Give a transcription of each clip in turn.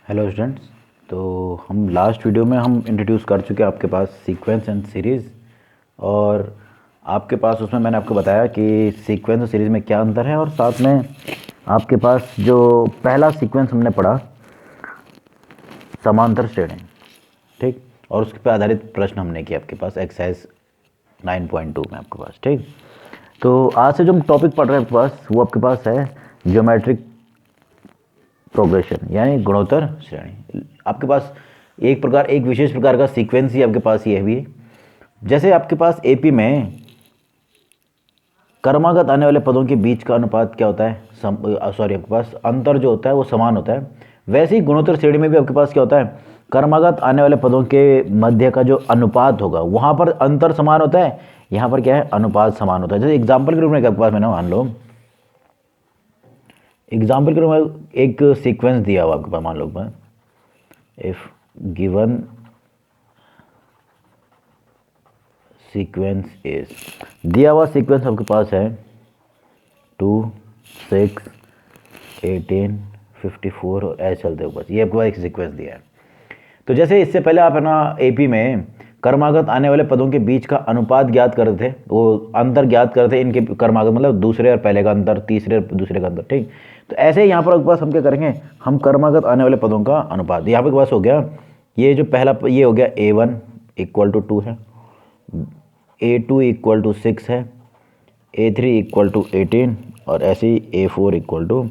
Hello students. तो हम last video में हम इंट्रोड्यूस कर चुके हैं आपके पास सीक्वेंस एंड सीरीज़, और आपके पास उसमें मैंने आपको बताया कि सीक्वेंस और सीरीज़ में क्या अंतर है, और साथ में आपके पास जो पहला सीक्वेंस हमने पढ़ा समांतर श्रेणी, ठीक, और उसके पे आधारित प्रश्न हमने किया आपके पास एक्सरसाइज 9.2 में आपके पास, ठीक। तो आज से जो हम टॉपिक पढ़ रहे हैं आपके पास वो आपके पास है ज्योमेट्रिक प्रोग्रेशन यानी गुणोत्तर श्रेणी। आपके पास एक विशेष प्रकार का सीक्वेंस ही आपके पास ये भी है। जैसे आपके पास एपी में क्रमागत आने वाले पदों के बीच का अनुपात क्या होता है, आपके पास अंतर जो होता है वो समान होता है। वैसे ही गुणोत्तर श्रेणी में भी आपके पास क्या होता है, क्रमागत आने वाले पदों के मध्य का जो अनुपात होगा वहाँ पर अंतर समान होता है, यहाँ पर क्या है, अनुपात समान होता है। जैसे एग्जाम्पल के रूप में आपके पास मैंने मान लो एग्जाम्पल के रूप में एक सीक्वेंस दिया हुआ आपके पास, मान लो मैं इफ गिवन सीक्वेंस इज, दिया हुआ सीक्वेंस आपके पास है 2, 6, 18, 54 और ऐसे चलते हुए बस, ये आपके पास एक सीक्वेंस दिया है। तो जैसे इससे पहले आप है ना एपी में क्रमागत आने वाले पदों के बीच का अनुपात ज्ञात करते थे, वो अंतर ज्ञात करते इनके क्रमागत, मतलब दूसरे और पहले का अंतर, तीसरे और दूसरे का अंतर, ठीक। तो ऐसे ही यहाँ पर आपके पास हम क्या करेंगे, हम क्रमागत आने वाले पदों का अनुपात, यहाँ पर पास हो गया, ये जो पहला ये हो गया A1 = 2 है, A2 = 6 है, A3 = 18 और ऐसे ही A4 =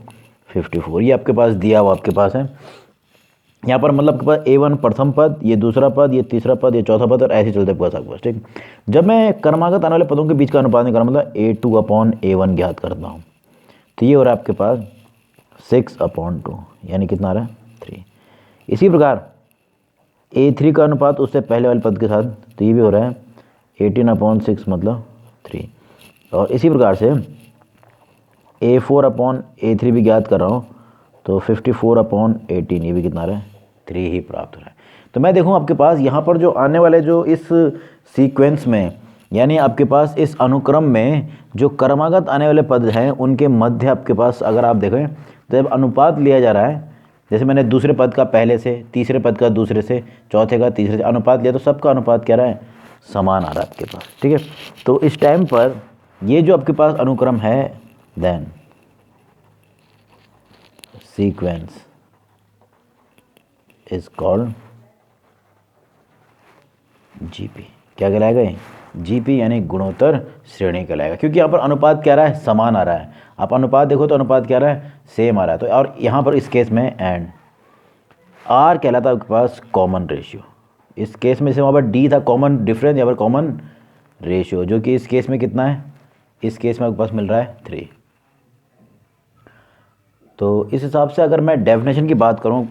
54। ये आपके पास दिया हुआ आपके पास है। यहाँ पर मतलब आपके पास A1 प्रथम पद, ये दूसरा पद, ये तीसरा पद, ये चौथा पद और ऐसे चलते आपके पास, ठीक। जब मैं क्रमागत आने वाले पदों के बीच का अनुपात निकाल मतलब A2/A1 ज्ञात करता हूँ, तो ये हो रहा है आपके पास 6/2, यानी कितना आ रहा है 3। इसी प्रकार A3 का अनुपात उससे पहले वाले पद के साथ, तो ये भी हो रहा है 18/6 मतलब 3। और इसी प्रकार से A4/A3 भी ज्ञात कर रहा हूँ, तो 54/18, ये भी कितना आ रहा है 3 ही प्राप्त हो रहा है। तो मैं देखूँ आपके पास यहाँ पर जो आने वाले जो इस सीक्वेंस में, यानी आपके पास इस अनुक्रम में जो क्रमागत आने वाले पद हैं उनके मध्य आपके पास अगर आप देखें तो जब अनुपात लिया जा रहा है, जैसे मैंने दूसरे पद का पहले से, तीसरे पद का दूसरे से, चौथे का तीसरे से अनुपात लिया, तो सबका अनुपात क्या रहा है, समान आ रहा है आपके पास, ठीक है। तो इस टाइम पर ये जो आपके पास अनुक्रम है, then sequence is called GP. क्या कहलाएगा ये, जीपी यानी गुणोत्तर श्रेणी कहलाएगा, क्योंकि यहाँ पर अनुपात क्या रहा है, समान आ रहा है। आप अनुपात देखो तो अनुपात क्या रहा है, सेम आ रहा है। तो और यहाँ पर इस केस में एंड आर कहलाता है आपके पास कॉमन रेशियो। इस केस में से वहाँ पर डी था कॉमन डिफरेंस, यहाँ पर कॉमन रेशियो, जो कि इस केस में कितना है, इस केस में आपके पास मिल रहा है 3। तो इस हिसाब से अगर मैं डेफिनेशन की बात करूँ,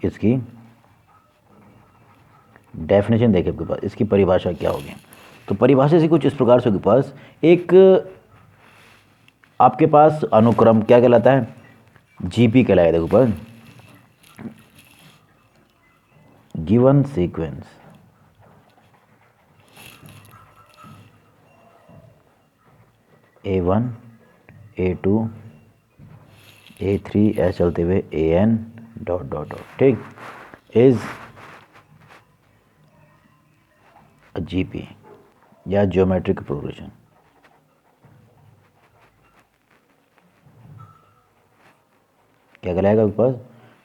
इसकी डेफिनेशन देखें आपके पास, इसकी परिभाषा क्या होगी, तो परिभाषा से कुछ इस प्रकार से आपके पास एक आपके पास अनुक्रम क्या कहलाता है, जीपी कहलाएगा। देखो पर given sequence A1, A2, A3 ऐसे चलते हुए AN ... ठीक, इज जीपी या ज्योमेट्रिक प्रोग्रेशन। क्या कहलाएगा आपके पास,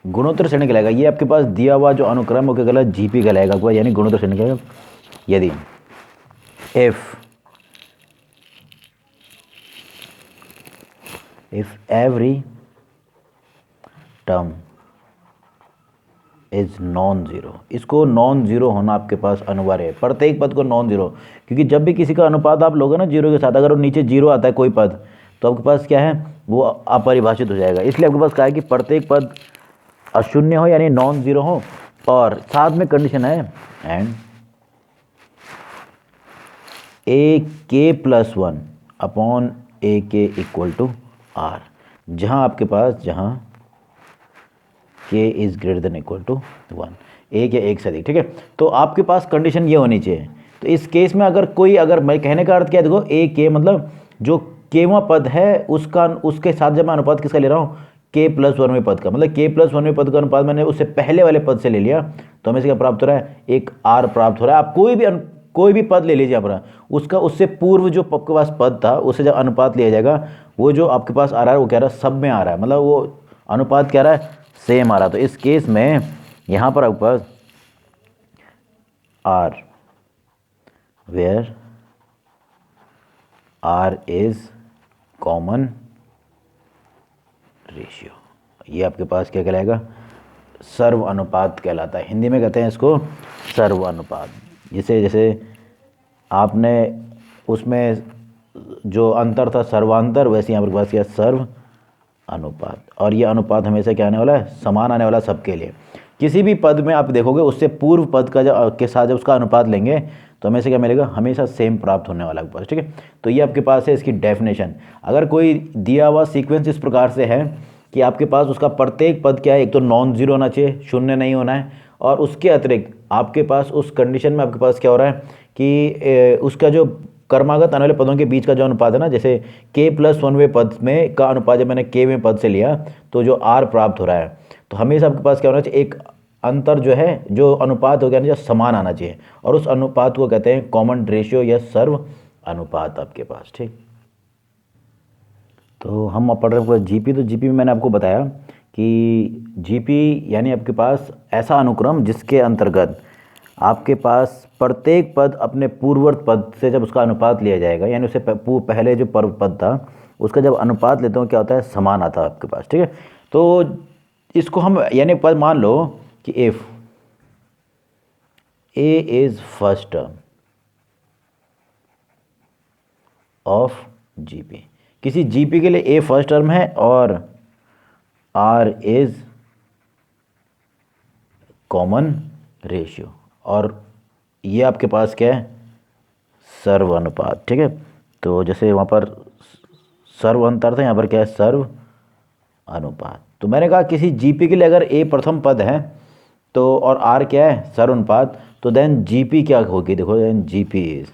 गुणोत्तर श्रेणी कहलाएगा। ये आपके पास दिया हुआ जो अनुक्रम हो क्या कहलाएगा, जीपी कहलाएगा आपको, यानी गुणोत्तर श्रेणी कहलाएगा। यदि if every term is non zero, इसको नॉन जीरो होना आपके पास अनिवार्य है, प्रत्येक पद को नॉन जीरो, क्योंकि जब भी किसी का अनुपात आप लोगे ना जीरो के साथ, अगर वो नीचे जीरो आता है कोई पद, तो आपके पास क्या है, वो अपरिभाषित हो जाएगा। इसलिए आपके पास कहा है कि प्रत्येक पद अशून्य हो यानी नॉन जीरो हो, और साथ में कंडीशन है एंड AK+1/AK = R, जहाँ आपके पास जहाँ k is greater than equal to 1, एक या एक से अधिक, ठीक है। तो आपके पास कंडीशन ये होनी चाहिए। तो इस केस में अगर कोई, अगर मैं कहने का अर्थ क्या है, देखो AK मतलब जो केवां पद है उसका, उसके साथ जब मैं अनुपात किसका ले रहा हूँ, k+1वें पद का, मतलब k+1वें पद का अनुपात मैंने उससे पहले वाले पद से ले लिया, तो हमें से क्या प्राप्त हो रहा है, एक r प्राप्त हो रहा है। आप कोई भी पद ले लीजिए यहाँ पर, उसका उससे पूर्व जो आपके पास पद था उससे जब अनुपात लिया जाएगा, वो जो आपके पास आ रहा है वो कह रहा है सब में आ रहा है, मतलब वो अनुपात क्या रहा है, सेम आ रहा है। तो इस केस में यहाँ पर आपके पास r where r is common ratio, ये आपके पास क्या कहलाएगा, सर्व अनुपात कहलाता है। हिंदी में कहते हैं इसको सर्व अनुपात। जैसे आपने उसमें जो अंतर था सर्वांतर, वैसे यहाँ पर पास किया सर्व अनुपात। और ये अनुपात हमेशा क्या आने वाला है, समान आने वाला सबके लिए। किसी भी पद में आप देखोगे उससे पूर्व पद का जब के साथ जब उसका अनुपात लेंगे तो हमेशा क्या मिलेगा, हमेशा सेम प्राप्त होने वाला आपके पास। ठीक है, तो ये आपके पास है इसकी डेफिनेशन। अगर कोई दिया हुआ सीक्वेंस इस प्रकार से है कि आपके पास उसका प्रत्येक पद क्या है, एक तो नॉन जीरो होना चाहिए, शून्य नहीं होना है, और उसके अतिरिक्त आपके पास उस कंडीशन में आपके पास क्या हो रहा है कि उसका जो क्रमागत आने वाले पदों के बीच का जो अनुपात है ना, जैसे k+1वें पद में का अनुपात जब मैंने kवें पद से लिया तो जो r प्राप्त हो रहा है, तो हमेशा आपके पास क्या होना चाहिए, एक अंतर जो है, जो अनुपात हो गया ना, जो समान आना चाहिए, और उस अनुपात को कहते हैं कॉमन रेशियो या सर्व अनुपात आपके पास। ठीक, तो हम अब पढ़ रहे हैं जीपी। तो जीपी में मैंने आपको बताया कि जीपी यानी आपके पास ऐसा अनुक्रम जिसके अंतर्गत आपके पास प्रत्येक पद अपने पूर्ववर्त पद से जब उसका अनुपात लिया जाएगा, यानी उससे पहले जो पूर्व पद था उसका जब अनुपात लेते हो क्या होता है, समान आता है आपके पास। ठीक है, तो इसको हम यानी पद मान लो कि if a is first term of GP, किसी जीपी के लिए a फर्स्ट टर्म है और r इज कॉमन रेशियो, और ये आपके पास क्या है, सर्व अनुपात। ठीक है, तो जैसे वहाँ पर सर्व अंतर था, यहाँ पर क्या है, सर्व अनुपात। तो मैंने कहा किसी जीपी के लिए अगर a प्रथम पद है तो और r क्या है, सर्व अनुपात, तो देन जीपी क्या होगी, देखो देन जीपी इज,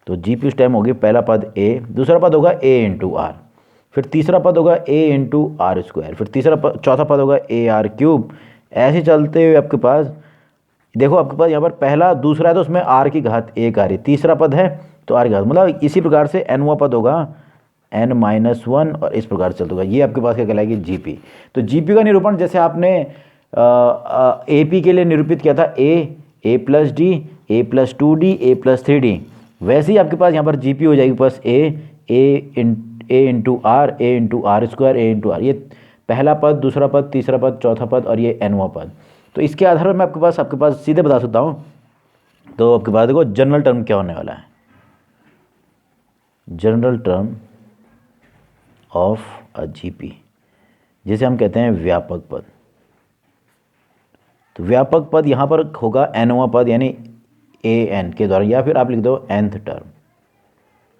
तो जीपी उस टाइम होगी पहला पद a, दूसरा पद होगा a इंटू आर, फिर तीसरा पद होगा a इंटू आर स्क्वायर, फिर चौथा पद होगा a आर क्यूब। ऐसे चलते हुए आपके पास देखो आपके पास यहाँ पर पहला दूसरा है तो उसमें r की घात 1 आ रही, तीसरा पद है तो r की घात, मतलब इसी प्रकार से nवां पद होगा n-1, और इस प्रकार से चलता होगा। ये आपके पास क्या कहलाएगी, जीपी। तो जीपी का निरूपण जैसे आपने एपी के लिए निरूपित किया था a+d, a+2d, a+3d, वैसे ही आपके पास यहाँ पर जीपी हो जाएगी बस a into r, a into r square, a into r, ये पहला पद, दूसरा पद, तीसरा पद, चौथा पद और ये nवां पद। तो इसके आधार पर मैं आपके पास सीधे बता सकता हूँ। तो आपके पास देखो जनरल टर्म क्या होने वाला है, general term of a GP, जिसे हम कहते हैं व्यापक पद। तो व्यापक पद यहाँ पर होगा nवां पद यानी an के द्वारा, या फिर आप लिख दो nth टर्म।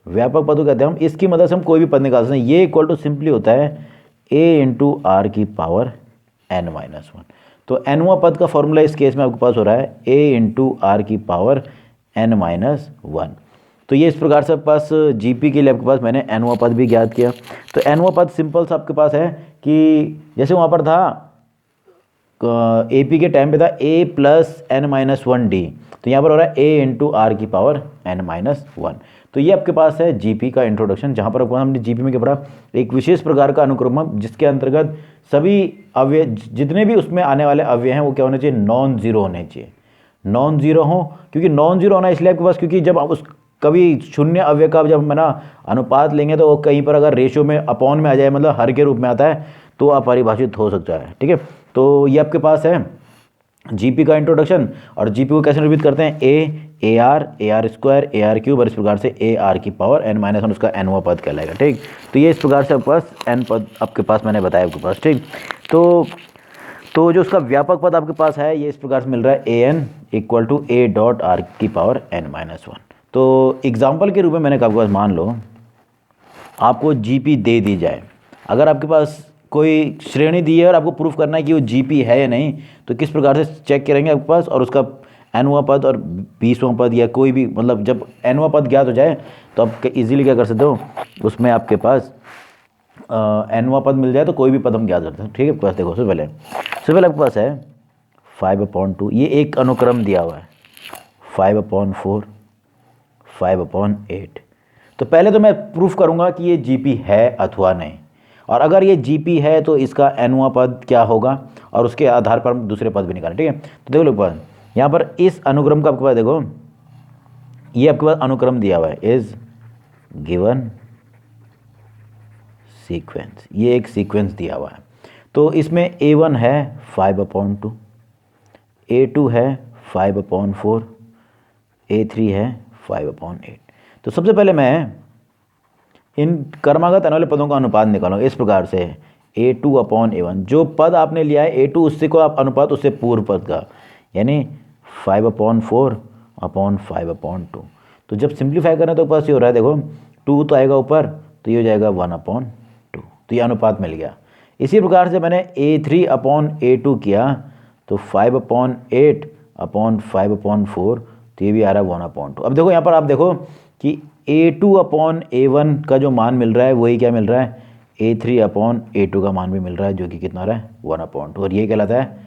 व्यापक पद को कहते हैं हम, इसकी मदद से हम कोई भी पद निकाल सकते हैं। ये इक्वल टू सिंपली होता है a इंटू आर की पावर n-1। तो nवां पद का फॉर्मूला इस केस में आपके पास हो रहा है a इंटू आर की पावर n-1। तो ये इस प्रकार से आपके पास जीपी के लिए आपके पास मैंने nवां पद भी ज्ञात किया। तो nवां पद सिंपल सा आपके पास है कि जैसे वहाँ पर था एपी के टाइम पे था a+n-1d, तो यहाँ पर हो रहा है a इंटू आर की पावर n-1। तो ये आपके पास है जीपी का इंट्रोडक्शन, जहाँ पर हमने जीपी में क्या पढ़ा, एक विशेष प्रकार का अनुक्रम जिसके अंतर्गत सभी अव्यय, जितने भी उसमें आने वाले अव्यय हैं वो क्या होने चाहिए, नॉन जीरो होने चाहिए, नॉन जीरो हो। क्योंकि नॉन जीरो होना इसलिए आपके पास, क्योंकि जब आप उस कभी शून्य अव्यय का जब मैं ना अनुपात लेंगे तो वो कहीं पर अगर रेशियो में अपॉन में आ जाए, मतलब हर के रूप में आता है, तो अपरिभाषित हो सकता है। ठीक है, तो ये आपके पास है जीपी का इंट्रोडक्शन। और जीपी को कैसे निरूपित करते हैं, A R square, A R cube, और इस प्रकार से ए आर की पावर n-1 उसका nवां पद कहलाएगा। ठीक, तो ये इस प्रकार से आपके पास n पद आपके पास मैंने बताया आपके पास। ठीक, तो जो उसका व्यापक पद आपके पास है ये इस प्रकार से मिल रहा है an equal to a dot r की पावर n-1। तो एग्जाम्पल के रूप में मैंने आपके पास मान लो आपको जीपी दे दी जाए, अगर आपके पास कोई श्रेणी दी है और आपको प्रूफ करना है कि वो जीपी है या नहीं, तो किस प्रकार से चेक करेंगे आपके पास, और उसका nवां पद और 20वां पद या कोई भी, मतलब जब nवां पद ज्ञात हो जाए तो आप इजीली क्या कर सकते हो, उसमें आपके पास एनवा पद मिल जाए तो कोई भी पद हम ज्ञात करते हैं। ठीक है, पास देखो सबसे पहले आपके पास है 5/2, ये एक अनुक्रम दिया हुआ है 5/4, 5/8। तो पहले तो मैं प्रूफ करूंगा कि ये जीपी है अथवा नहीं, और अगर ये जीपी है तो इसका एनवा पद क्या होगा, और उसके आधार पर हम दूसरे पद भी निकालें। ठीक है, तो देखो लोग पास यहाँ पर इस अनुक्रम का आपके पास देखो, ये आपके पास अनुक्रम दिया हुआ है, इज गिवन सीक्वेंस, ये एक सीक्वेंस दिया हुआ है। तो इसमें A1 है 5/2, A2 है 5/4, A3 है 5/8। तो सबसे पहले मैं इन क्रमागत आने वाले पदों का अनुपात निकालूंगा इस प्रकार से, A2/A1, जो पद आपने लिया है A2 उससे को आप अनुपात उससे पूर्व पद का, यानी 5/4/5/2। तो जब सिंप्लीफाई करें तो पास ये हो रहा है, देखो 2 तो आएगा ऊपर, तो ये हो जाएगा 1/2, तो ये अनुपात मिल गया। इसी प्रकार से मैंने A3/A2 किया, तो 5/8/5/4, तो ये भी आ रहा है 1/2। अब देखो यहाँ पर आप देखो कि A2/A1 का जो मान मिल रहा है वही क्या मिल रहा है, A3/A2 का मान भी मिल रहा है, जो कि कितना रहा है 1/2, और ये कहलाता है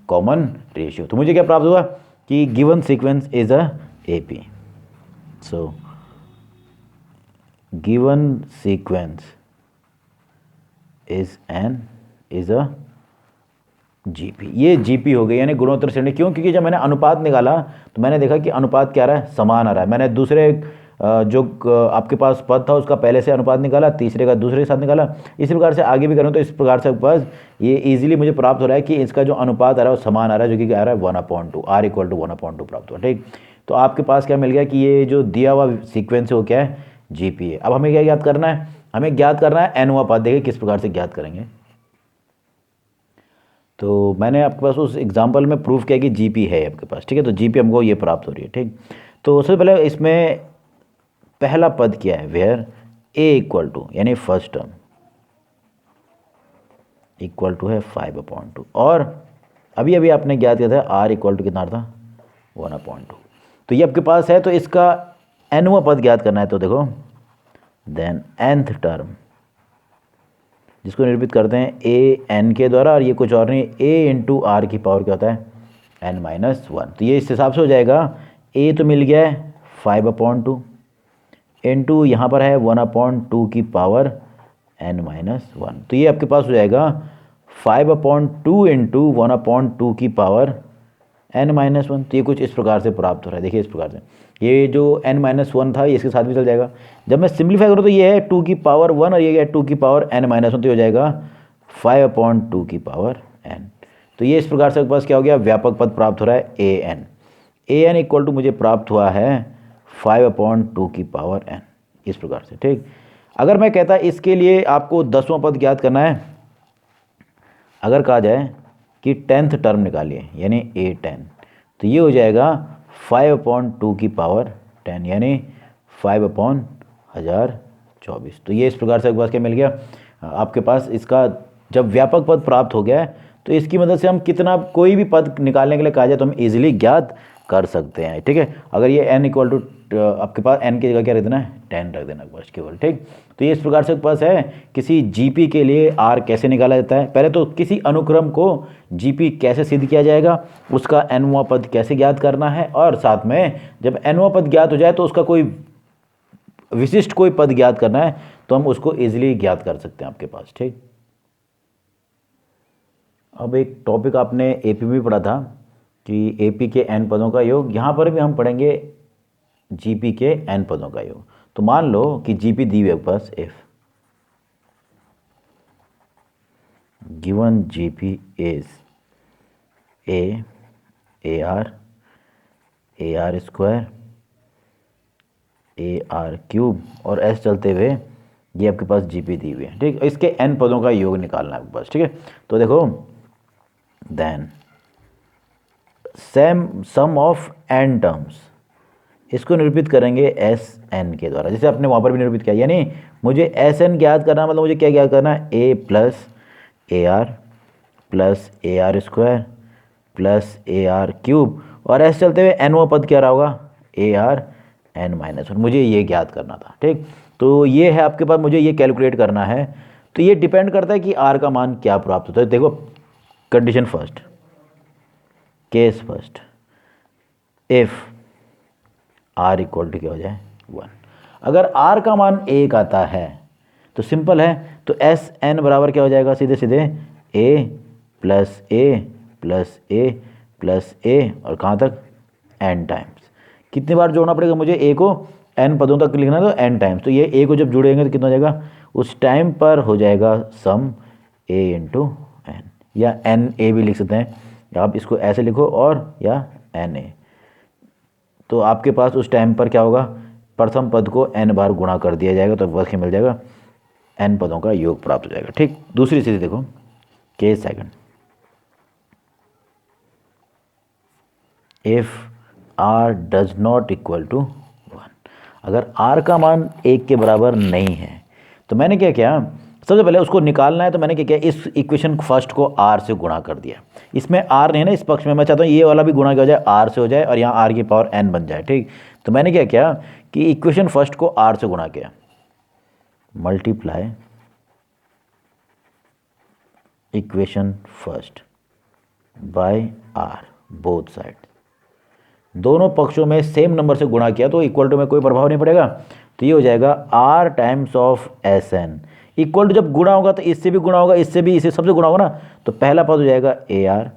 कॉमन रेशियो। तो मुझे क्या प्राप्त हुआ कि given sequence is a AP। So given sequence is a GP, ये जीपी हो गई, यानी गुणोत्तर श्रेणी। क्यों? क्योंकि जब मैंने अनुपात निकाला तो मैंने देखा कि अनुपात क्या आ रहा है, समान आ रहा है। मैंने दूसरे जो आपके पास पद था उसका पहले से अनुपात निकाला, तीसरे का दूसरे के साथ निकाला, इसी प्रकार से आगे भी करूँ तो इस प्रकार से बस ये इजीली मुझे प्राप्त हो रहा है कि इसका जो अनुपात आ रहा है वो समान आ रहा है, जो कि क्या आ रहा है 1/2, R=1/2 प्राप्त हुआ। ठीक, तो आपके पास क्या मिल गया कि ये जो दिया हुआ सीक्वेंस है वो क्या है, जीपी है। अब हमें क्या ज्ञात करना है, हमें ज्ञात करना है एनवा पद। देखिए किस प्रकार से ज्ञात करेंगे। तो मैंने आपके पास उस एग्जांपल में प्रूफ किया कि जीपी है आपके पास। ठीक है, तो जीपी हमको ये प्राप्त हो रही है। ठीक, तो सबसे पहले इसमें पहला पद क्या है, वेयर A=, यानी फर्स्ट टर्म इक्वल टू है 5/2, और अभी अभी आपने ज्ञात किया था R= कितना था 1/2। तो ये आपके पास है, तो इसका एनवा पद ज्ञात करना है। तो देखो देन nth टर्म, जिसको निरूपित करते हैं an के द्वारा, और ये कुछ और नहीं, A×r की पावर क्या होता है n-1। तो ये इस हिसाब से हो जाएगा, a तो मिल गया है 5/2 इंटू यहाँ पर है 1/2 की पावर n-1। तो ये आपके पास हो जाएगा 5/2 इंटू 1/2 की पावर n-1। तो ये कुछ इस प्रकार से प्राप्त हो रहा है। देखिए इस प्रकार से, ये जो n-1 था ये इसके साथ भी चल जाएगा। जब मैं सिंप्लीफाई करूँ तो ये है 2 की पावर 1 और ये है 2 की पावर n-1, तो ये हो जाएगा 5/2 की पावर n। तो ये इस प्रकार से आपके पास क्या हो गया, व्यापक पद प्राप्त हो रहा है an मुझे प्राप्त हुआ है 5/2 की पावर n, इस प्रकार से। ठीक, अगर मैं कहता इसके लिए आपको 10वां पद ज्ञात करना है, अगर कहा जाए कि 10th टर्म निकालिए यानी A10, तो ये हो जाएगा 5/2 की पावर 10, यानी 5/1024। तो ये इस प्रकार से आपके पास क्या मिल गया, आपके पास इसका जब व्यापक पद प्राप्त हो गया है तो इसकी मदद से हम कितना कोई भी पद निकालने के लिए कहा जाए तो हम इजीली ज्ञात कर सकते हैं। ठीक है, अगर ये n= आपके पास n की जगह क्या रख देना है 10 रख देना बस केवल। ठीक, तो ये इस प्रकार से पास है किसी जीपी के लिए r कैसे निकाला जाता है। पहले तो किसी अनुक्रम को जीपी कैसे सिद्ध किया जाएगा, उसका nवां पद कैसे ज्ञात करना है, और साथ में जब nवां पद ज्ञात हो जाए तो उसका कोई विशिष्ट कोई पद ज्ञात करना है तो हम उसको इजीली ज्ञात कर सकते हैं आपके पास। ठीक, अब एक टॉपिक आपने एपी में पढ़ा था कि एपी के n पदों का योग, यहाँ पर भी हम पढ़ेंगे जीपी के n पदों का योग। तो मान लो कि जीपी दी हुई है पास, if given GP is a AR AR² AR³ और S चलते हुए ये आपके पास जीपी दी हुई है। ठीक, इसके n पदों का योग निकालना है आपके पास। ठीक है, तो देखो then sum of n terms, इसको निरूपित करेंगे Sn के द्वारा, जैसे आपने वहाँ पर भी निरूपित किया। यानी मुझे Sn ज्ञात करना, मतलब मुझे क्या ज्ञात करना है, A + AR + AR² + AR³ और S चलते हुए nवां पद क्या रहा होगा, ARn-1। मुझे ये ज्ञात करना था। ठीक, तो ये है आपके पास, मुझे ये कैलकुलेट करना है। तो ये डिपेंड करता है कि आर का मान क्या प्राप्त होता है। देखो condition first, case first, if r equal to क्या हो जाए 1। अगर आर का मान 1 आता है तो सिंपल है, तो एस एन बराबर क्या हो जाएगा, सीधे सीधे ए प्लस ए प्लस ए प्लस ए और कहाँ तक एन टाइम्स। कितनी बार जोड़ना पड़ेगा मुझे, ए को एन पदों तक लिखना है तो एन टाइम्स। तो ये ए को जब जुड़ेंगे तो कितना हो जाएगा, उस टाइम पर हो जाएगा सम ए इंटू एन, या एन ए भी लिख सकते हैं आप, इसको ऐसे लिखो और या एन ए। तो आपके पास उस टाइम पर क्या होगा, प्रथम पद को n बार गुणा कर दिया जाएगा तो वर्ग मिल जाएगा, n पदों का योग प्राप्त हो जाएगा। ठीक, दूसरी स्थिति देखो, case second, if r does not equal to 1। अगर r का मान 1 के बराबर नहीं है तो मैंने क्या किया, सबसे पहले उसको निकालना है तो मैंने क्या किया, इस इक्वेशन फर्स्ट को r से गुणा कर दिया। इसमें r नहीं है ना इस पक्ष में, मैं चाहता हूँ ये वाला भी गुणा किया जाए, r से हो जाए और यहाँ r की पावर n बन जाए। ठीक, तो मैंने क्या किया कि इक्वेशन फर्स्ट को r से गुणा किया, multiply equation first by r both side, दोनों पक्षों में सेम नंबर से गुणा किया तो इक्वल टू में कोई प्रभाव नहीं पड़ेगा। तो ये हो जाएगा r times of s n, equal to जब गुणा होगा तो इससे भी गुणा होगा, इससे भी, इससे सबसे गुणा होगा ना, तो पहला पद हो जाएगा A R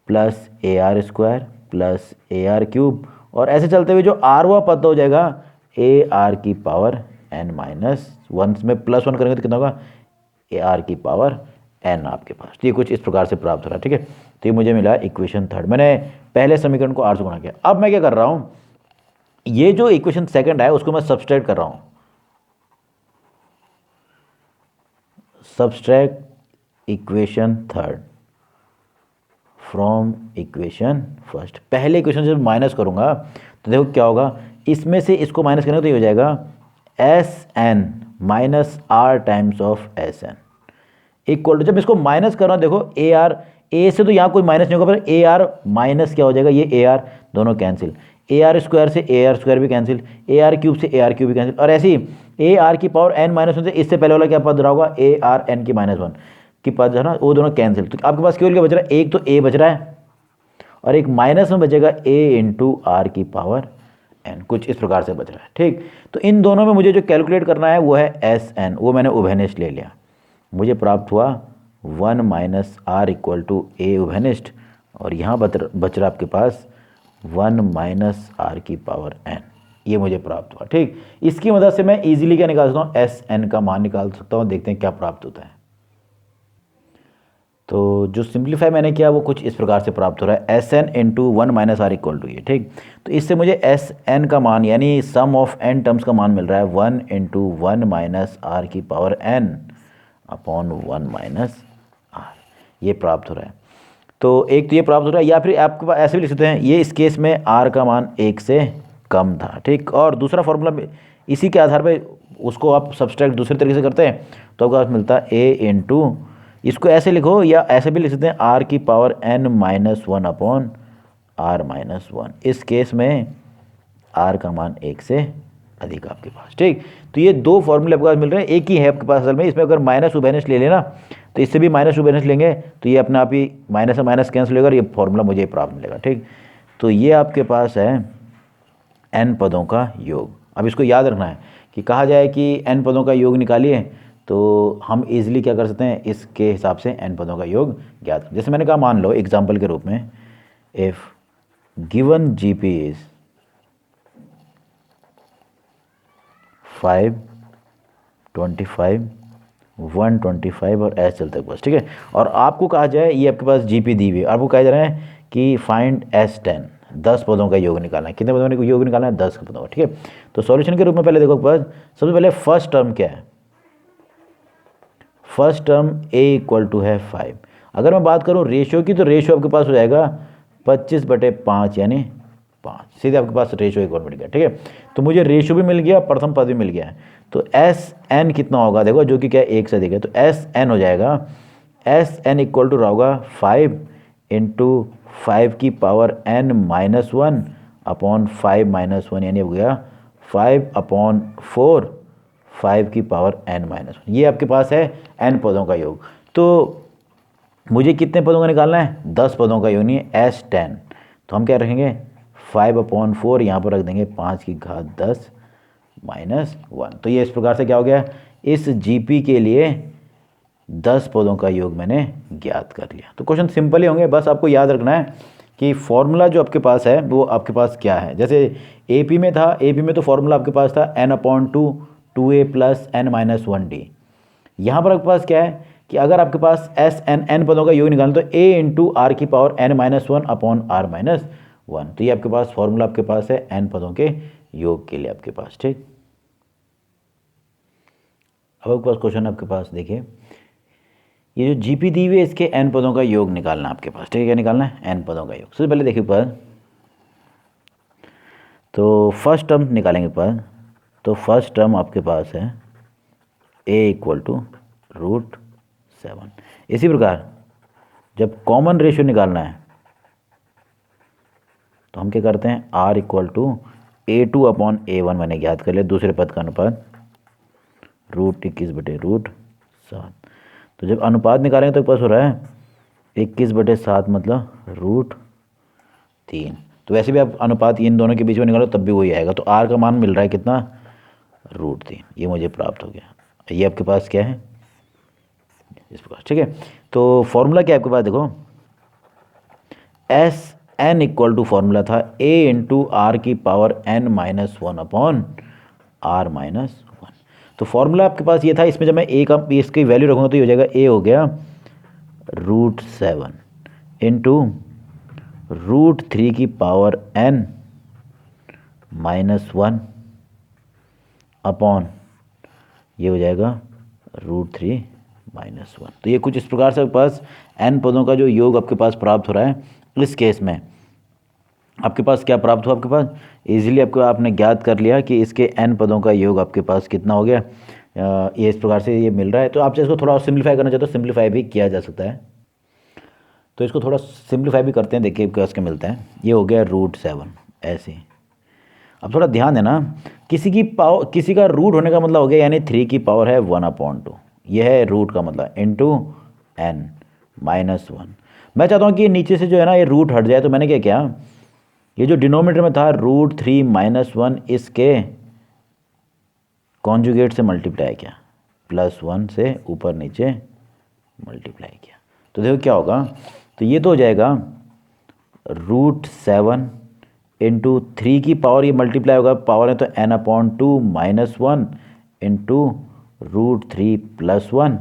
plus A R square plus A R cube, और ऐसे चलते हुए जो आर हुआ पद हो जाएगा ए आर की पावर एन माइनस 1 में प्लस 1 करेंगे तो कितना होगा, ए आर की पावर एन आपके पास। तो ये कुछ इस प्रकार से प्राप्त हो रहा है। ठीक है, तो ये मुझे मिला इक्वेशन थर्ड, मैंने पहले समीकरण को आर से गुणा किया। अब मैं क्या कर रहा हूँ, ये जो इक्वेशन सेकंड है उसको मैं सब्सट्रैक्ट कर रहा हूँ, subtract equation third from equation first. पहले इक्वेशन से माइनस करूंगा तो देखो क्या होगा, इसमें से इसको माइनस करेंगे तो ये हो जाएगा s n minus r times of s n equal to, जब इसको माइनस कर रहा हूँ देखो ए आर, ए से तो यहाँ कोई माइनस नहीं होगा, पर ए आर माइनस क्या हो जाएगा, ये ए आर दोनों कैंसिल, ए आर स्क्वायर से ए आर स्क्वायर भी कैंसिल, ए आर क्यूब से ए आर क्यूब भी कैंसिल, और ऐसे ही ए आर की पावर एन माइनस 1 से इससे पहले वाला क्या पद रहा होगा, ए आर एन की माइनस 1 की पद है ना, वो दोनों कैंसिल। तो आपके पास केवल क्या बच रहा है, एक तो ए बच रहा है और एक माइनस में बचेगा ए इंटू आर की पावर एन, कुछ इस प्रकार से बच रहा है। ठीक, तो इन दोनों में मुझे जो कैलकुलेट करना है वो है एस एन, वो मैंने उभयनिष्ठ ले लिया, मुझे प्राप्त हुआ 1 माइनस आर इक्वल टू ए उभयनिष्ठ, और यहाँ बच रहा आपके पास 1 माइनस आर की पावर एन, ये मुझे प्राप्त हुआ। ठीक, इसकी मदद से मैं इजीली क्या निकाल सकता हूँ, एस एन का मान निकाल सकता हूँ, देखते हैं क्या प्राप्त होता है। तो जो सिंप्लीफाई मैंने किया वो कुछ इस प्रकार से प्राप्त हो रहा है, s n into 1 minus r equal to ये। ठीक, तो इससे मुझे एस एन का मान यानी सम ऑफ एन टर्म्स का मान मिल रहा है 1 इंटू 1 माइनस आर की power n upon 1 minus r, ये प्राप्त हो रहा है। तो एक तो ये प्राप्त हो रहा है, या फिर आपके पास ऐसे भी लिख सकते हैं, ये इस केस में आर का मान 1 से कम था। ठीक, और दूसरा फॉर्मूला इसी के आधार पर उसको आप सब्सट्रैक्ट दूसरे तरीके से करते हैं तो आपको मिलता है ए इंटू, इसको ऐसे लिखो या ऐसे भी लिख सकते हैं, आर की power n minus 1 upon r minus 1। इस केस में आर का मान 1 से अधिक आपके पास। ठीक, तो ये दो फॉर्मूले आपके पास मिल रहे हैं, एक ही है आपके पास असल में। इसमें अगर माइनस उभयनिष्ठ ले लेना तो इससे भी माइनस उभयनिष्ठ लेंगे तो ये अपने आप ही माइनस से माइनस कैंसिल होगा और ये फॉर्मूला मुझे प्राप्त मिलेगा। ठीक, तो ये आपके पास है एन पदों का योग। अब इसको याद रखना है कि कहा जाए कि एन पदों का योग निकालिए तो हम इजीली क्या कर सकते हैं, इसके हिसाब से एन पदों का योग ज्ञात। जैसे मैंने कहा, मान लो एग्जांपल के रूप में, इफ गिवन जीपी इज 5, 25, 125 और ऐसे चलते बस। ठीक है, और आपको कहा जाए ये आपके पास जीपी दी हुई है, आपको कहा जा रहा है कि फाइंड S10, 10 पदों का योग निकालना है। कितने पदों का योग निकालना है, 10 पदों का। ठीक है, तो सॉल्यूशन के रूप में पहले देखो आपके पास सबसे पहले फर्स्ट टर्म क्या है, first term a equal to है 5। अगर मैं बात करूं रेशियो की तो रेशियो आपके पास हो जाएगा 25/5 यानी 5, सीधे आपके पास रेशियो एक और मिल गया। ठीक है, तो मुझे रेशियो भी मिल गया, प्रथम पद भी मिल गया है। तो एस एन कितना होगा देखो, जो कि क्या 1 से अधिक है, तो एस एन हो जाएगा, एस एन इक्वल टू होगा 5 इंटू 5 की power n minus 1 upon 5 minus 1 यानी हो गया 5/4, 5 की पावर n-1। ये आपके पास है n पदों का योग। तो मुझे कितने पदों का निकालना है? 10 पदों का योग, नहीं है S10। तो हम क्या रखेंगे? 5/4, यहाँ पर रख देंगे 5 की घात 10 -1। तो ये इस प्रकार से क्या हो गया? इस जीपी के लिए 10 पदों का योग मैंने ज्ञात कर लिया। तो क्वेश्चन सिंपल ही होंगे, बस आपको याद रखना है कि फॉर्मूला जो आपके पास है वो आपके पास क्या है। जैसे एपी में था, एपी में तो फॉर्मूला आपके पास था n/2 2a + n-1d। यहाँ पर आपके पास क्या है कि अगर आपके पास n पदों का योग निकालना तो a × r की पावर n-1/r-1। तो ये आपके पास फॉर्मूला आपके पास है n पदों के योग के लिए आपके पास। ठीक, अब आपके पास क्वेश्चन आपके पास देखिए, ये जो जीपी दी हुई है इसके n पदों का योग निकालना आपके पास। ठीक है, क्या निकालना है? n पदों का योग। सबसे पहले देखिए पर, तो फर्स्ट टर्म निकालेंगे पर, तो फर्स्ट टर्म आपके पास है a = √7। इसी प्रकार जब कॉमन रेशियो निकालना है तो हम क्या करते हैं? r = a2/a1 मैंने ज्ञात कर लिया, दूसरे पद का अनुपात √21/7। तो जब अनुपात निकालेंगे तो पास हो रहा है 21/7 मतलब √3। तो वैसे भी आप अनुपात इन दोनों के बीच में निकालो तब भी वही आएगा। तो r का मान मिल रहा है कितना? √3। ये मुझे प्राप्त हो गया। ये आपके पास क्या है? इस प्रकार। ठीक है, तो फॉर्मूला क्या है आपके पास? देखो Sn = फॉर्मूला था a × r की पावर n-1/r-1। तो फॉर्मूला आपके पास ये था। इसमें जब मैं a का इसकी वैल्यू रखूँगा तो ये हो जाएगा, a हो गया √7 × √3 की पावर n-1 अपॉन ये हो जाएगा √3 - 1। तो ये कुछ इस प्रकार से आपके पास n पदों का जो योग आपके पास प्राप्त हो रहा है। इस केस में आपके पास क्या प्राप्त हुआ? आपके पास इजीली आपने ज्ञात कर लिया कि इसके n पदों का योग आपके पास कितना हो गया। ये इस प्रकार से ये मिल रहा है। तो आप इसको थोड़ा और सिंप्लीफाई करना चाहते हो, सिंप्लीफाई भी किया जा सकता है। तो इसको थोड़ा सिंप्लीफाई भी करते हैं, देखिए क्या मिलता है। ये हो गया √7 ऐसे। अब थोड़ा ध्यान देना, किसी का रूट होने का मतलब हो गया यानी 3 की पावर है 1/2। यह है रूट का मतलब n-1। मैं चाहता हूँ कि नीचे से जो है ना ये रूट हट जाए। तो मैंने क्या किया, ये जो डिनोमिनेटर में था √3 - 1 इसके कॉन्जुगेट से मल्टीप्लाई किया, +1 से ऊपर नीचे मल्टीप्लाई किया। तो देखो क्या होगा, तो ये तो हो जाएगा √7 × 3 की पावर, ये मल्टीप्लाई होगा, पावर है तो n/2 - 1 × √3 + 1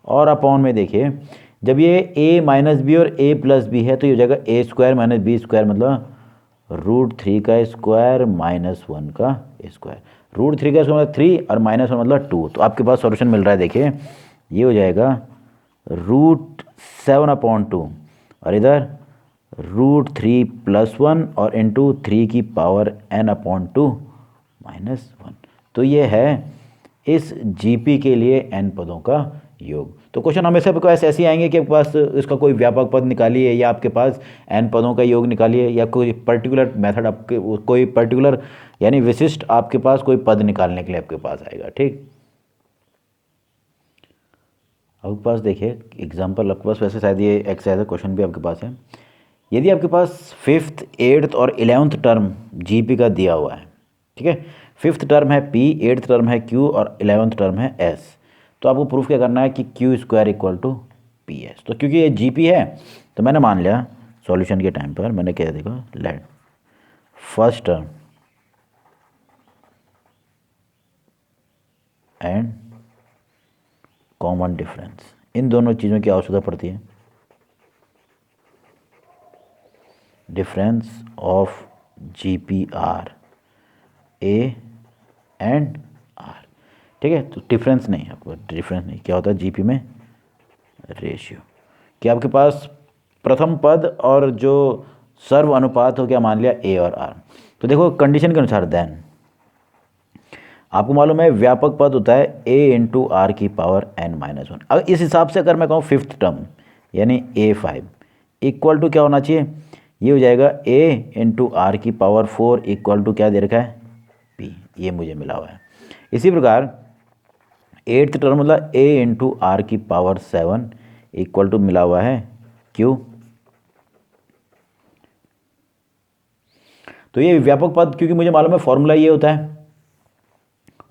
और अपॉन में देखिए जब ये a - b और a + b है तो ये हो जाएगा a² - b² मतलब √3 का स्क्वायर -1 का स्क्वायर। √3 का स्क्वायर मतलब 3 और -1 मतलब 2। तो आपके पास सॉल्यूशन मिल रहा है। देखिए ये हो जाएगा √7/2 और इधर √3 + 1 और इंटू 3 की पावर n/2 -1। तो ये है इस जीपी के लिए n पदों का योग। तो क्वेश्चन हमेशा आपके पास ऐसे ही आएंगे कि आपके पास इसका कोई व्यापक पद निकालिए या आपके पास n पदों का योग निकालिए या कोई पर्टिकुलर मेथड आपके कोई पर्टिकुलर यानी विशिष्ट आपके पास कोई पद निकालने के लिए आपके पास आएगा। ठीक, आपके पास देखिए एग्जाम्पल आपके पास, वैसे शायद ये एक्सरसाइज क्वेश्चन भी आपके पास है। यदि आपके पास 5th 8th और 11th टर्म जीपी का दिया हुआ है, ठीक है, 5th टर्म है p, 8th टर्म है q और 11th टर्म है s, तो आपको प्रूफ क्या करना है कि q² = ps। तो क्योंकि ये जीपी है तो मैंने मान लिया सॉल्यूशन के टाइम पर मैंने क्या देखा, let first term and common difference, इन दोनों चीज़ों की आवश्यकता पड़ती है। Difference of GPR A and R, ठीक है। तो डिफरेंस नहीं, आपको डिफरेंस नहीं, क्या होता है जीपी में रेशियो, कि आपके पास प्रथम पद और जो सर्व अनुपात हो गया मान लिया A और R। तो देखो कंडीशन के अनुसार देन आपको मालूम है व्यापक पद होता है a × r की पावर n-1। अगर इस हिसाब से अगर मैं कहूँ 5th टर्म यानी a5 इक्वल टू क्या होना चाहिए, ये हो जाएगा a × r की पावर 4 इक्वल टू क्या दे रखा है p, ये मुझे मिला हुआ है। इसी प्रकार 8th टर्म मतलब a इंटू आर की पावर 7 इक्वल टू मिला हुआ है q। तो ये व्यापक पद, क्योंकि मुझे मालूम है फॉर्मूला ये होता है,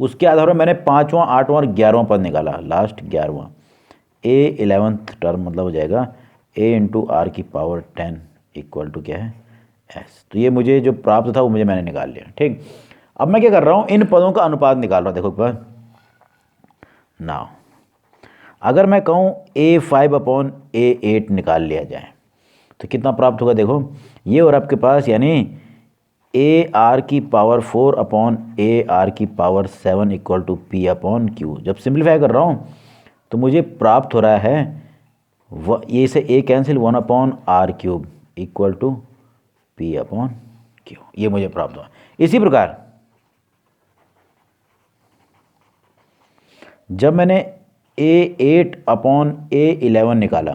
उसके आधार पर मैंने 5वां 8वां और 11वां पद निकाला, लास्ट 11वां। a 11th टर्म मतलब हो जाएगा a इंटू आर की पावर 10 इक्वल टू क्या है s। तो ये मुझे जो प्राप्त था वो मैंने निकाल लिया। ठीक, अब मैं क्या कर रहा हूँ, इन पदों का अनुपात निकाल रहा हूँ। देखो एक बार नाउ, अगर मैं कहूँ a5/a8 निकाल लिया जाए तो कितना प्राप्त होगा। देखो ये और आपके पास यानी a r की पावर 4/a r की पावर 7 इक्वल टू p/q। जब सिंप्लीफाई कर रहा हूँ तो मुझे प्राप्त हो रहा है ये से a cancel 1/r³ equal to p/q। ये मुझे प्राप्त हुआ। इसी प्रकार जब मैंने a8/a11 निकाला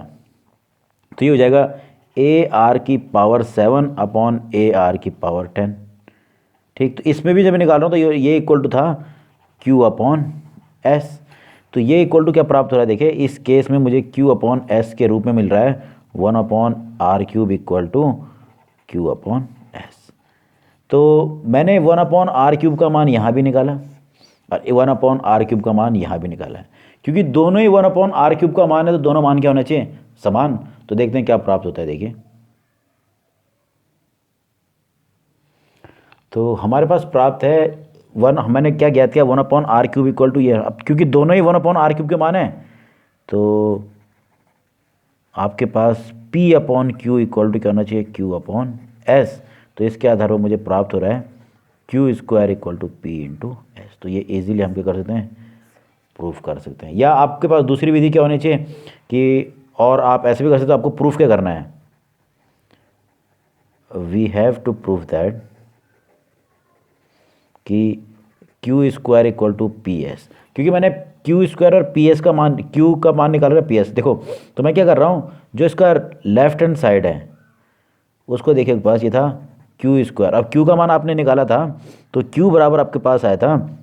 तो ये हो जाएगा a r की पावर 7/a r की पावर 10। ठीक, तो इसमें भी जब मैं निकाल रहा हूँ तो ये इक्वल टू था q/s। तो ये इक्वल टू क्या प्राप्त हो रहा है, देखिए इस केस में मुझे q/s के रूप में मिल रहा है 1/r³ इक्वल टू q/s। तो मैंने 1/r³ का मान यहाँ भी निकाला और 1/r³ का मान यहाँ भी निकाला है, क्योंकि दोनों ही 1/r³ का मान है, तो दोनों मान क्या होना चाहिए, समान। तो देखते हैं क्या प्राप्त होता है। देखिए तो हमारे पास प्राप्त है मैंने क्या ज्ञात किया, 1/r³ इक्वल टू ये। अब क्योंकि दोनों ही 1/r³ के मान है तो आपके पास p/q इक्वल टू क्या होना चाहिए, q/s। तो इसके आधार पर मुझे प्राप्त हो रहा है q² इक्वल टू p/s। तो ये इजीली हम क्या कर सकते हैं, प्रूफ कर सकते हैं। या आपके पास दूसरी विधि क्या होनी चाहिए कि, और आप ऐसे भी कर सकते हो, आपको प्रूफ क्या करना है, we have to proof that कि q² इक्वल टू ps। क्योंकि मैंने q² और ps का मान, q का मान निकाल रहा है ps। देखो तो मैं क्या कर रहा हूँ, जो इसका लेफ्ट हैंड साइड है उसको देखिए, पास ये था q²। अब q का मान आपने निकाला था तो q बराबर आपके पास आया था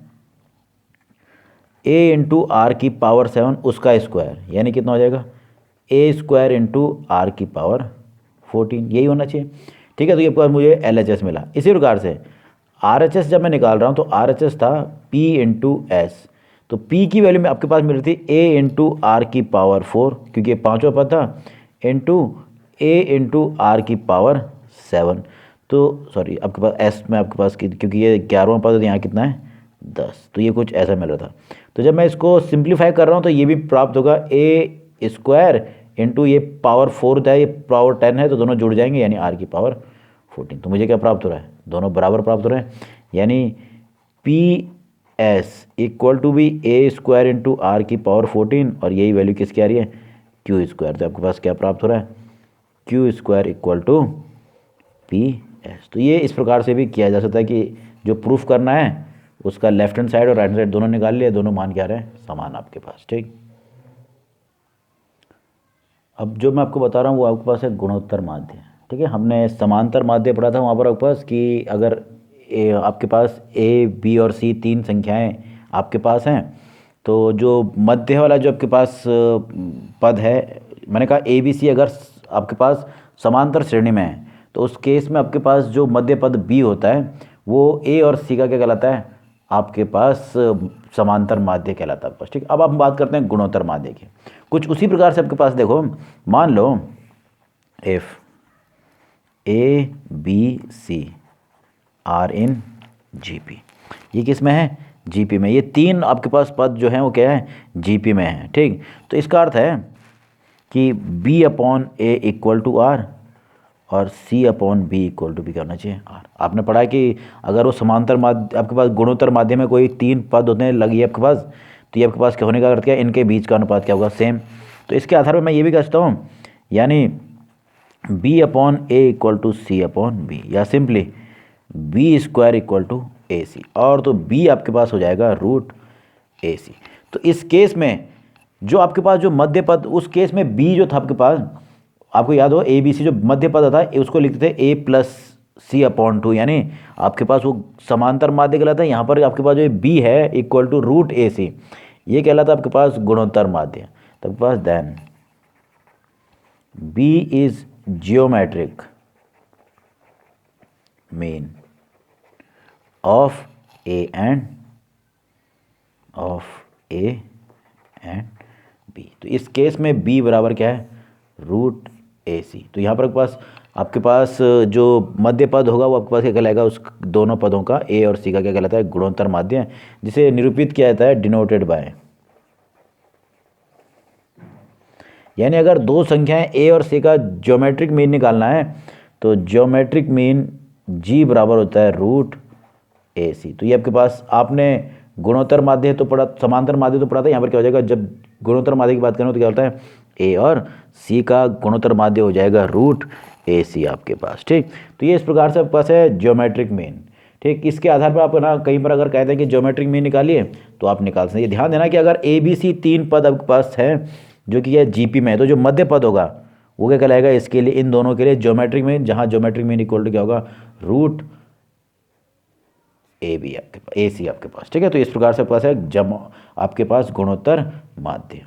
a इंटू आर की पावर 7 उसका स्क्वायर, यानी कितना हो जाएगा a² इंटू आर की पावर 14, यही होना चाहिए। ठीक है, तो ये पास मुझे LHS मिला। इसी प्रकार से RHS जब मैं निकाल रहा हूँ तो RHS था p इंटू एस। तो p की वैल्यू में आपके पास मिल रही थी a इंटू आर की पावर 4, क्योंकि ये पाँचवा पद था, इंटू a इंटू आर की पावर 7। तो सॉरी आपके पास s में आपके पास क्योंकि ये 11वां पद है, यहाँ कितना है 10, तो ये कुछ ऐसा मिल रहा था। तो जब मैं इसको सिंप्लीफाई कर रहा हूँ तो ये भी प्राप्त होगा a² इंटू ये पावर 4 होता है, ये पावर 10 है, तो दोनों जुड़ जाएंगे यानी r की पावर 14। तो मुझे क्या प्राप्त हो रहा है, दोनों बराबर प्राप्त हो रहे हैं, यानी PS इक्वल टू भी a² इंटू आर की पावर 14, और यही वैल्यू किसकी आ रही है, q²। तो आपके पास क्या प्राप्त हो रहा है, q² इक्वल टू PS। तो ये इस प्रकार से भी किया जा सकता है कि जो प्रूफ करना है उसका लेफ्ट हैंड साइड और राइट हैंड साइड दोनों निकाल लिया, दोनों मान क्या रहे हैं, समान आपके पास। ठीक, अब जो मैं आपको बता रहा हूँ वो आपके पास है गुणोत्तर माध्य। ठीक है, हमने समांतर माध्य पढ़ा था वहाँ पर आपके पास कि अगर आपके पास a b और c तीन संख्याएं आपके पास हैं, तो जो मध्य वाला जो आपके पास पद है, मैंने कहा a b c अगर आपके पास समांतर श्रेणी में है तो उस केस में आपके पास जो मध्य पद b होता है वो a और c का क्या कहलाता है, आपके पास समांतर माध्य कहलाता है आपके पास। ठीक, अब आप बात करते हैं गुणोत्तर माध्य की। कुछ उसी प्रकार से आपके पास देखो, मान लो if a b c are in GP, ये किस में है, GP में। ये तीन आपके पास पद जो हैं वो क्या है, GP में है। ठीक, तो इसका अर्थ है कि B/A इक्वल टू R और C/B इक्वल टू भी क्या होना चाहिए, R। आपने पढ़ा है कि अगर वो समांतर माध्य आपके पास गुणोत्तर माध्य में कोई तीन पद होते हैं लगी आपके पास, तो ये आपके पास क्या होने का अर्थ क्या है, इनके बीच का अनुपात क्या होगा, सेम। तो इसके आधार पर मैं ये भी कह सकता हूँ, यानी B/A इक्वल टू C/B, या simply B² equal to AC, और तो B आपके पास हो जाएगा √AC। तो इस केस में जो आपके पास जो मध्य पद, उस केस में B जो था आपके पास, आपको याद हो ABC जो मध्य पद था उसको लिखते थे A+C/2, यानी आपके पास वो समांतर माध्य कहलाता है। यहाँ पर आपके पास जो B है इक्वल टू √AC, ये कहलाता है आपके पास गुणोत्तर माध्य। तो आपके पास then B is geometric mean of A and B. तो इस केस में बी बराबर क्या है, रूट ए सी। तो यहाँ पर आपके पास जो मध्य पद होगा वो आपके पास क्या कहलाएगा, उस दोनों पदों का ए और सी का क्या कहलाता है, गुणोत्तर माध्य, जिसे निरूपित किया जाता है डिनोटेड बाय, यानी अगर दो संख्याएं ए और सी का ज्योमेट्रिक मीन निकालना है तो ज्योमेट्रिक मीन जी बराबर होता है रूट ए सी। तो ये आपके पास आपने गुणोत्तर माध्य तो पढ़ा, समांतर माध्य तो पढ़ा था। यहाँ पर क्या हो जाएगा, जब गुणोत्तर माध्य की बात करें तो क्या होता है, ए और सी का गुणोत्तर माध्य हो जाएगा रूट ए सी आपके पास। ठीक, तो ये इस प्रकार से आपके पास है ज्योमेट्रिक मीन। ठीक, इसके आधार पर आप ना कहीं पर अगर कहते हैं कि ज्योमेट्रिक मीन निकालिए तो आप निकाल सकते हैं। ये ध्यान देना कि अगर ए बी सी तीन पद आपके पास है जो कि यह जीपी में है, तो जो मध्य पद होगा वो क्या कहलाएगा, इसके लिए, इन दोनों के लिए ज्योमेट्रिक मीन, जहाँ ज्योमेट्रिक मीन इक्वल टू क्या होगा, रूट ए बी आपके पास, ए सी आपके पास। ठीक है, तो इस प्रकार से आपके पास है आपके पास गुणोत्तर माध्य।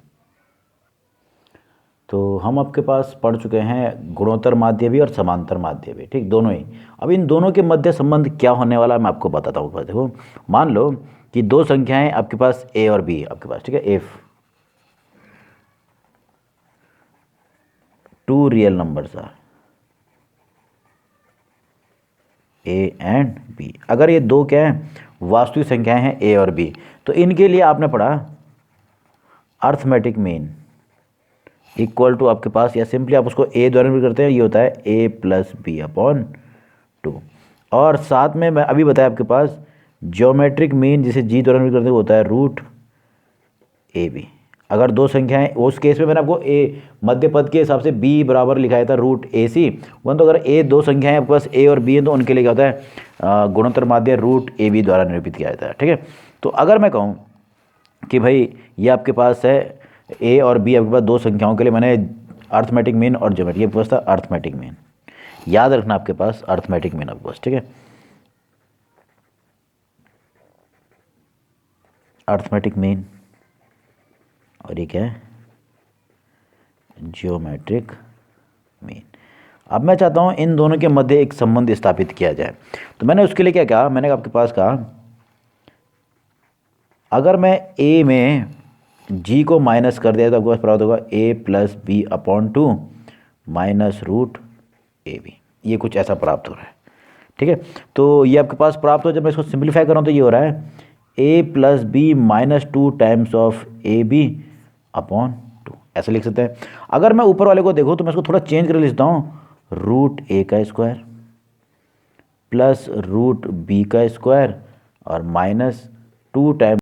तो हम आपके पास पढ़ चुके हैं गुणोत्तर माध्य भी और समांतर माध्य भी। ठीक, दोनों ही। अब इन दोनों के मध्य संबंध क्या होने वाला है मैं आपको बताता हूँ। देखो, मान लो कि दो संख्याएं आपके पास ए और बी आपके पास। ठीक है, if two real numbers are a and b, अगर ये दो क्या है, वास्तविक संख्याएं हैं ए और बी, तो इनके लिए आपने पढ़ा अर्थमेटिक मीन इक्वल टू आपके पास, या सिंपली आप उसको ए द्वारा भी करते हैं, ये होता है A plus B upon to. और साथ में मैं अभी बताया आपके पास ज्योमेट्रिक मीन जिसे जी द्वारा भी करते हैं, वो होता है रूट ए बी। अगर दो संख्याएं, उस केस में मैंने आपको ए मध्य पद के हिसाब से बी बराबर लिखाया था रूट ए सी वन। तो अगर ए दो संख्याएं आपके पास ए और बी है तो उनके लिए क्या होता है, गुणोत्तर माध्य रूट ए बी द्वारा निरूपित किया जाता है। ठीक है, तो अगर मैं कहूँ कि भाई ये आपके पास है ए और बी, आपके पास दो संख्याओं के लिए मैंने अर्थमेटिक मीन और ज्योमेट्रिक, आपके पास था अर्थमेटिक मीन, याद रखना आपके पास अर्थमेटिक मीन आपके पास। ठीक है, अर्थमेटिक मीन और ये क्या है, ज्योमेट्रिक मीन। अब मैं चाहता हूं इन दोनों के मध्य एक संबंध स्थापित किया जाए। तो मैंने उसके लिए क्या कहा, मैंने आपके पास कहा अगर मैं ए में जी को माइनस कर दिया तो आपके पास प्राप्त होगा A plus B upon two minus root A B. ये कुछ ऐसा प्राप्त हो रहा है। ठीक है, तो ये आपके पास प्राप्त हो, जब मैं इसको सिंप्लीफाई कर रहा हूँ तो ये हो रहा है A plus B minus two times of A B upon two, ऐसे लिख सकते हैं। अगर मैं ऊपर वाले को देखूँ तो मैं इसको थोड़ा चेंज कर लिखता हूँ, रूट ए का स्क्वायर प्लस रूट बी का स्क्वायर और माइनस टू टाइम्स